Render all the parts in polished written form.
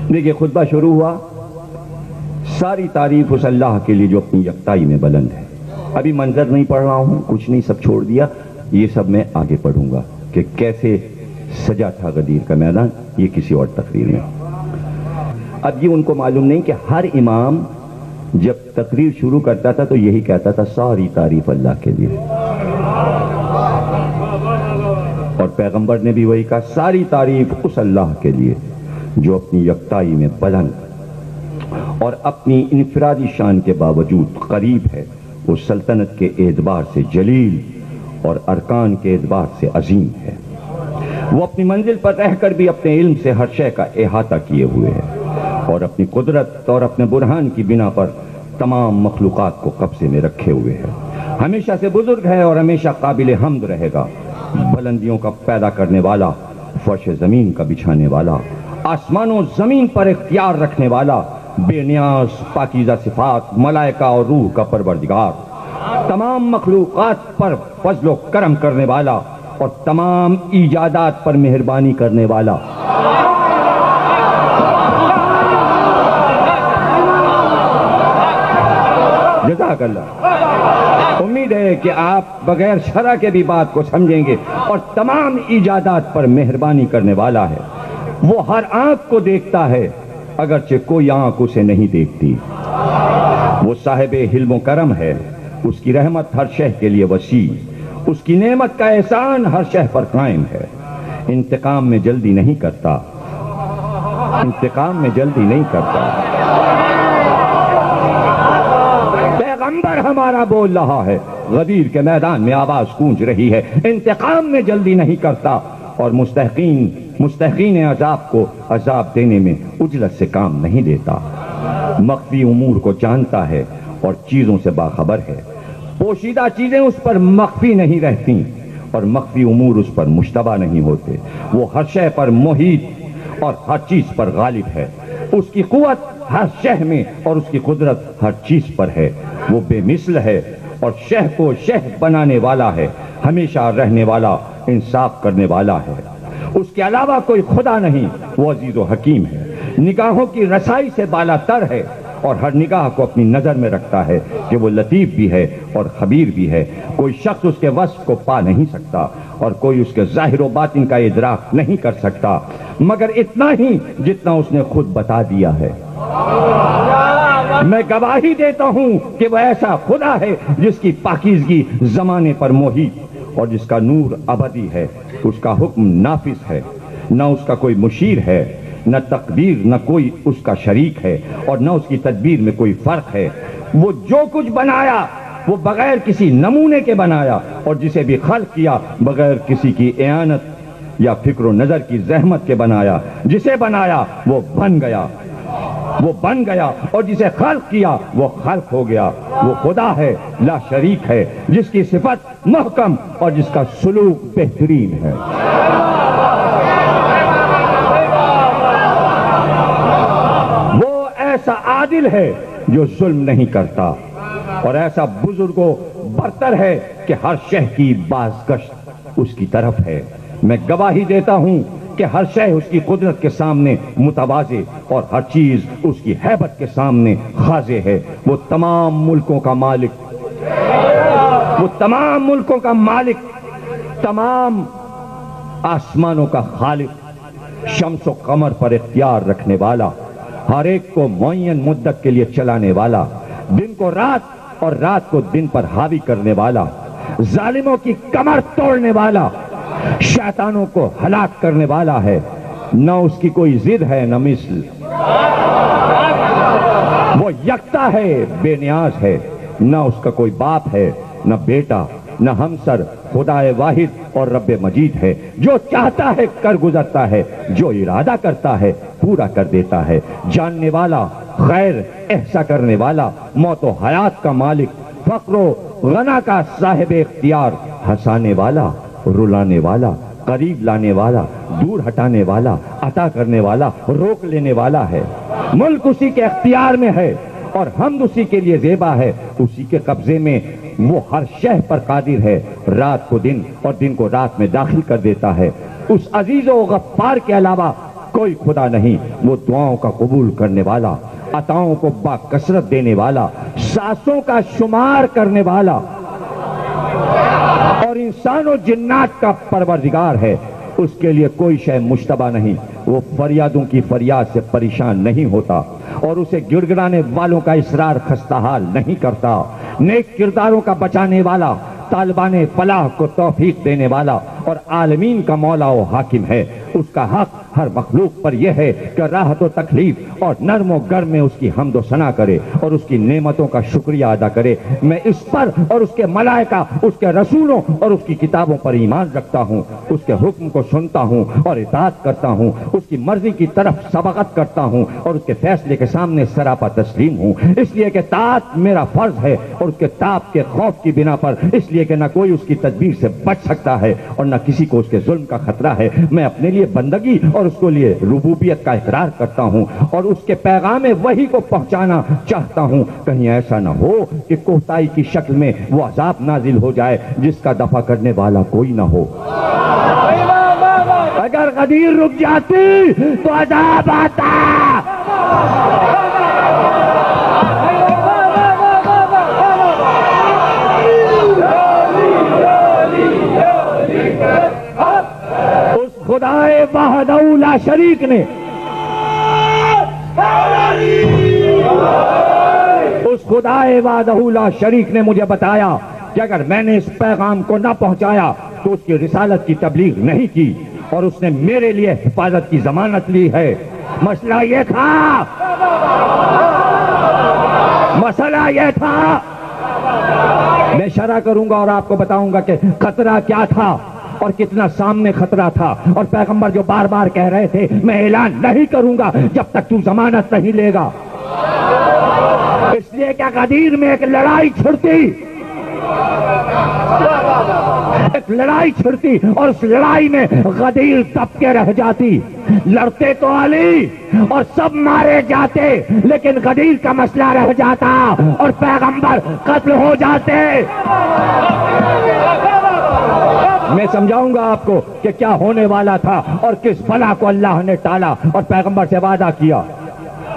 دیکھیے خطبہ شروع ہوا، ساری تعریف اس اللہ کے لیے جو اپنی یکتائی میں بلند ہے۔ ابھی منظر نہیں پڑھ رہا ہوں، کچھ نہیں، سب چھوڑ دیا، یہ سب میں آگے پڑھوں گا کہ کیسے سجا تھا غدیر کا میدان، یہ کسی اور تقریر میں۔ اب یہ ان کو معلوم نہیں کہ ہر امام جب تقریر شروع کرتا تھا تو یہی کہتا تھا ساری تعریف اللہ کے لیے، اور پیغمبر نے بھی وہی کہا ساری تعریف اس اللہ کے لیے جو اپنی یکتائی میں بلند اور اپنی انفرادی شان کے باوجود قریب ہے، وہ سلطنت کے اعتبار سے جلیل اور ارکان کے اعتبار سے عظیم ہے، وہ اپنی منزل پر رہ کر بھی اپنے علم سے ہر شے کا احاطہ کیے ہوئے ہے، اور اپنی قدرت اور اپنے برہان کی بنا پر تمام مخلوقات کو قبضے میں رکھے ہوئے ہے، ہمیشہ سے بزرگ ہے اور ہمیشہ قابل حمد رہے گا، بلندیوں کا پیدا کرنے والا، فرش زمین کا بچھانے والا، آسمان و زمین پر اختیار رکھنے والا، بے نیاز پاکیزہ صفات، ملائکہ اور روح کا پروردگار، تمام مخلوقات پر فضل و کرم کرنے والا اور تمام ایجادات پر مہربانی کرنے والا۔ جزاک اللہ۔ امید ہے کہ آپ بغیر شرح کے بھی بات کو سمجھیں گے، اور تمام ایجادات پر مہربانی کرنے والا ہے، وہ ہر آنکھ کو دیکھتا ہے اگرچہ کوئی آنکھ اسے نہیں دیکھتی، وہ صاحب حلم و کرم ہے، اس کی رحمت ہر شے کے لیے وسیع، اس کی نعمت کا احسان ہر شے پر قائم ہے، انتقام میں جلدی نہیں کرتا، انتقام میں جلدی نہیں کرتا۔ پیغمبر ہمارا بول رہا ہے، غدیر کے میدان میں آواز گونج رہی ہے، انتقام میں جلدی نہیں کرتا، اور مستحقین عذاب کو عذاب دینے میں عجلت سے کام نہیں دیتا، مخفی امور کو جانتا ہے اور چیزوں سے باخبر ہے، پوشیدہ چیزیں اس پر مخفی نہیں رہتی اور مخفی امور اس پر مشتبہ نہیں ہوتے، وہ ہر شے پر محیط اور ہر چیز پر غالب ہے، اس کی قوت ہر شے میں اور اس کی قدرت ہر چیز پر ہے، وہ بے مثل ہے اور شہ کو شہ بنانے والا ہے، ہمیشہ رہنے والا، انصاف کرنے والا ہے، اس کے علاوہ کوئی خدا نہیں، وہ عزیز و حکیم ہے، نگاہوں کی رسائی سے بالا تر ہے، اور ہر نگاہ کو اپنی نظر میں رکھتا ہے کہ وہ لطیف بھی ہے اور خبیر بھی ہے، کوئی شخص اس کے وصف کو پا نہیں سکتا اور کوئی اس کے ظاہر و باطن کا ادراک نہیں کر سکتا، مگر اتنا ہی جتنا اس نے خود بتا دیا ہے۔ میں گواہی دیتا ہوں کہ وہ ایسا خدا ہے جس کی پاکیزگی زمانے پر محیط اور جس کا نور ابدی ہے، اس کا حکم نافذ ہے، نہ اس کا کوئی مشیر ہے، نہ تقدیر، نہ کوئی اس کا شریک ہے، اور نہ اس کی تدبیر میں کوئی فرق ہے، وہ جو کچھ بنایا وہ بغیر کسی نمونے کے بنایا، اور جسے بھی خلق کیا بغیر کسی کی اعانت یا فکر و نظر کی زحمت کے بنایا، جسے بنایا وہ بن گیا، وہ بن گیا، اور جسے خلق کیا وہ خلق ہو گیا، وہ خدا ہے، لا شریک ہے، جس کی صفت محکم اور جس کا سلوک بہترین ہے۔ وہ ایسا عادل ہے جو ظلم نہیں کرتا، اور ایسا بزرگ و برتر ہے کہ ہر شے کی بازگشت اس کی طرف ہے۔ میں گواہی دیتا ہوں کہ ہر شے اس کی قدرت کے سامنے متواضع اور ہر چیز اس کی ہیبت کے سامنے خاضع ہے، وہ تمام ملکوں کا مالک، وہ تمام ملکوں کا مالک، تمام آسمانوں کا خالق، شمس و قمر پر اختیار رکھنے والا، ہر ایک کو معین مدت کے لیے چلانے والا، دن کو رات اور رات کو دن پر حاوی کرنے والا، ظالموں کی کمر توڑنے والا، شیطانوں کو ہلاک کرنے والا ہے، نہ اس کی کوئی ضد ہے نہ مثل، وہ یکتا ہے، بے نیاز ہے، نہ اس کا کوئی باپ ہے نہ بیٹا نہ ہمسر، خدا واحد اور رب مجید ہے، جو چاہتا ہے کر گزرتا ہے، جو ارادہ کرتا ہے پورا کر دیتا ہے، جاننے والا، خیر احسا کرنے والا، موت و حیات کا مالک، فقر و غنا کا صاحب اختیار، ہنسانے والا، رلانے والا، قریب لانے والا، دور ہٹانے والا، عطا کرنے والا، روک لینے والا ہے، ملک اسی کے اختیار میں ہے اور حمد اسی کے لیے زیبا ہے، اسی کے قبضے میں، وہ ہر شے پر قادر ہے، رات کو دن اور دن کو رات میں داخل کر دیتا ہے، اس عزیز و غفار کے علاوہ کوئی خدا نہیں، وہ دعاؤں کا قبول کرنے والا، عطاؤں کو باکثرت دینے والا، سانسوں کا شمار کرنے والا اور انسان و جنات کا پروردگار ہے۔ اس کے لیے کوئی شے مشتبہ نہیں، وہ فریادوں کی فریاد سے پریشان نہیں ہوتا اور اسے گڑ گڑانے والوں کا اصرار خستہ حال نہیں کرتا۔ نیک کرداروں کا بچانے والا، طالبان فلاح کو توفیق دینے والا اور عالمین کا مولا و حاکم ہے۔ اس کا حق ہر مخلوق پر یہ ہے کہ راحت و تکلیف اور نرم و گرم میں اس کی حمد و ثنا کرے اور اس کی نعمتوں کا شکریہ ادا کرے۔ میں اس پر اور اس کے ملائکہ، اس کے رسولوں اور اس کی کتابوں پر ایمان رکھتا ہوں، اس کے حکم کو سنتا ہوں اور اطاعت کرتا ہوں، اس کی مرضی کی طرف سبقت کرتا ہوں اور اس کے فیصلے کے سامنے سراپا تسلیم ہوں، اس لیے کہ طاعت میرا فرض ہے اور اس کے طاعت کے خوف کی بنا پر، اس لیے کہ نہ کوئی اس کی تدبیر سے بچ سکتا ہے اور نہ کسی کو اس کے ظلم کا خطرہ ہے۔ میں اپنے لیے بندگی اور اس کو لیے ربوبیت کا اقرار کرتا ہوں اور اس کے پیغام وحی کو پہنچانا چاہتا ہوں۔ کہیں ایسا نہ ہو کہ کوتاہی کی شکل میں وہ عذاب نازل ہو جائے جس کا دفع کرنے والا کوئی نہ ہو۔ اگر غدیر رک جاتی تو عذاب آتا۔ خدائے وحدہ لا شریک نے اس خدائے وحدہ لا شریک نے مجھے بتایا کہ اگر میں نے اس پیغام کو نہ پہنچایا تو اس کی رسالت کی تبلیغ نہیں کی اور اس نے میرے لیے حفاظت کی ضمانت لی ہے۔ مسئلہ یہ تھا، مسئلہ یہ تھا، میں شرح کروں گا اور آپ کو بتاؤں گا کہ خطرہ کیا تھا اور کتنا سامنے خطرہ تھا، اور پیغمبر جو بار بار کہہ رہے تھے میں اعلان نہیں کروں گا جب تک تو ضمانت نہیں لے گا۔ اس لیے کہ غدیر میں ایک لڑائی چھڑتی اور اس لڑائی میں غدیر دب کے رہ جاتی۔ لڑتے تو علی اور سب مارے جاتے، لیکن غدیر کا مسئلہ رہ جاتا اور پیغمبر قتل ہو جاتے۔ میں سمجھاؤں گا آپ کو کہ کیا ہونے والا تھا اور کس بلا کو اللہ نے ٹالا، اور پیغمبر سے وعدہ کیا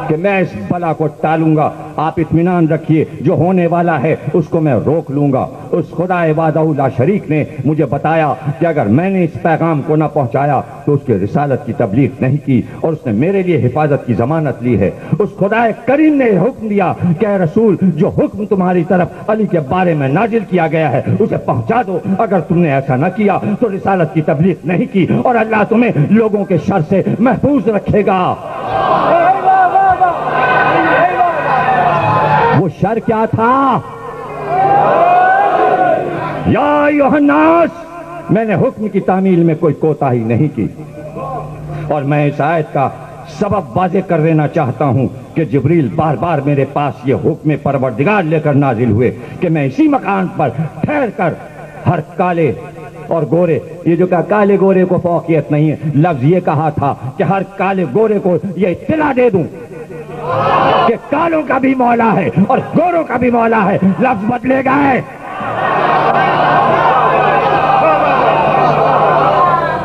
کہ میں اس بلا کو ٹالوں گا۔ آپ اطمینان رکھیے، جو ہونے والا ہے اس کو میں روک لوں گا۔ اس خدا وحدہ لا شریک نے مجھے بتایا کہ اگر میں نے اس پیغام کو نہ پہنچایا تو اس کی رسالت کی تبلیغ نہیں کی اور اس نے میرے لیے حفاظت کی ضمانت لی ہے۔ اس خدا کریم نے حکم دیا کہ اے رسول، جو حکم تمہاری طرف علی کے بارے میں نازل کیا گیا ہے اسے پہنچا دو۔ اگر تم نے ایسا نہ کیا تو رسالت کی تبلیغ نہیں کی اور اللہ تمہیں لوگوں کے شر سے محفوظ رکھے گا۔ وہ شر کیا تھا؟ یا ایھا الناس، میں نے حکم کی تعمیل میں کوئی کوتاہی نہیں کی، اور میں اس آیت کا سبب واضح کر دینا چاہتا ہوں کہ جبریل بار بار میرے پاس یہ حکم پروردگار لے کر نازل ہوئے کہ میں اسی مکان پر ٹھہر کر ہر کالے اور گورے، یہ جو کہا کالے گورے کو فوقیت نہیں ہے، لفظ یہ کہا تھا کہ ہر کالے گورے کو یہ اطلاع دے دوں کہ کالوں کا بھی مولا ہے اور گوروں کا بھی مولا ہے۔ لفظ بدلے گئے،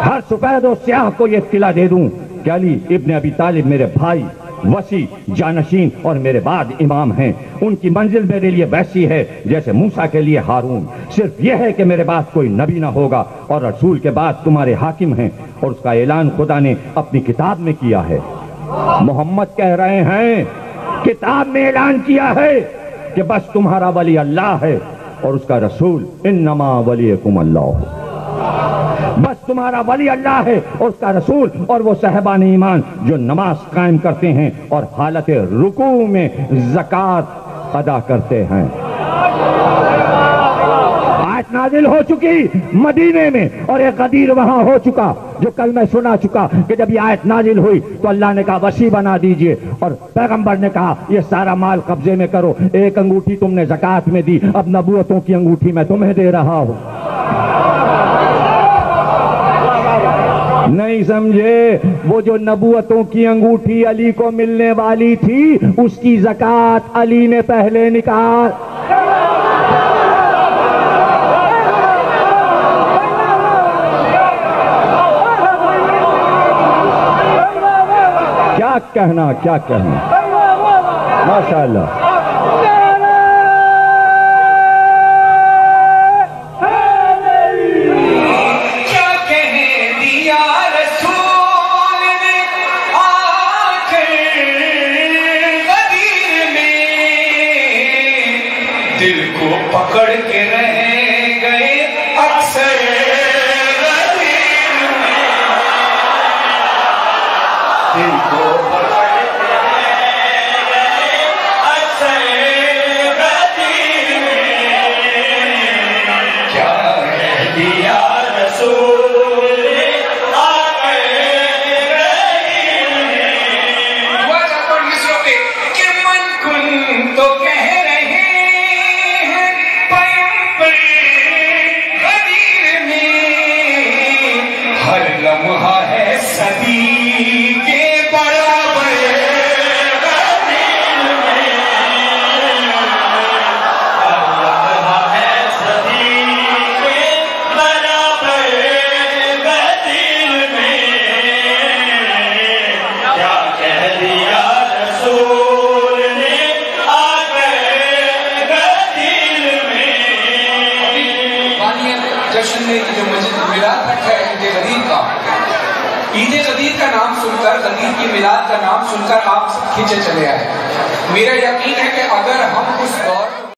ہر سفید و سیاہ کو یہ اطلاع دے دوں کہ علی ابن ابی طالب میرے بھائی، وسیع، جانشین اور میرے بعد امام ہیں۔ ان کی منزل میرے لیے ویسی ہے جیسے موسیٰ کے لیے ہارون، صرف یہ ہے کہ میرے بعد کوئی نبی نہ ہوگا اور رسول کے بعد تمہارے حاکم ہیں، اور اس کا اعلان خدا نے اپنی کتاب میں کیا ہے۔ محمد کہہ رہے ہیں کتاب میں اعلان کیا ہے کہ بس تمہارا ولی اللہ ہے اور اس کا رسول، انما ولیکم اللہ، بس تمہارا ولی اللہ ہے اور اس کا رسول اور وہ صاحبان ایمان جو نماز قائم کرتے ہیں اور حالت رکوع میں زکوٰۃ ادا کرتے ہیں۔ آیت نازل ہو چکی مدینے میں اور ایک غدیر وہاں ہو چکا، جو کل میں سنا چکا کہ جب یہ آیت نازل ہوئی تو اللہ نے کہا وسیع بنا دیجئے، اور پیغمبر نے کہا یہ سارا مال قبضے میں کرو۔ ایک انگوٹھی تم نے زکوٰۃ میں دی، اب نبوتوں کی انگوٹھی میں تمہیں دے رہا ہوں۔ نہیں سمجھے؟ وہ جو نبوتوں کی انگوٹھی علی کو ملنے والی تھی اس کی زکوٰۃ علی نے پہلے نکال۔ کہنا کیا کہنا، ماشاءاللہ۔ دل کو پکڑ کے رہ گئے اکثر دل کو پکڑ کے رہ گئے اکثر کیا کہہ دیا رسول آ کر ہوا چاہتا ہوں اس وقت کہ من کن تو کہہ ہر لمحہ ہے صدی کے برابر ہر لمحہ ہے صدی کے برابر دل میں کیا کہہ دیا رسول نے آ کر دل میں۔ جشن میں جو میلاد رکھا ہے عید غدیر کا، عید غدیر کا نام سن کر، غدیر کی میلاد کا نام سن کر آپ کھینچے چلے آئے۔ میرا یقین ہے کہ اگر ہم اس دور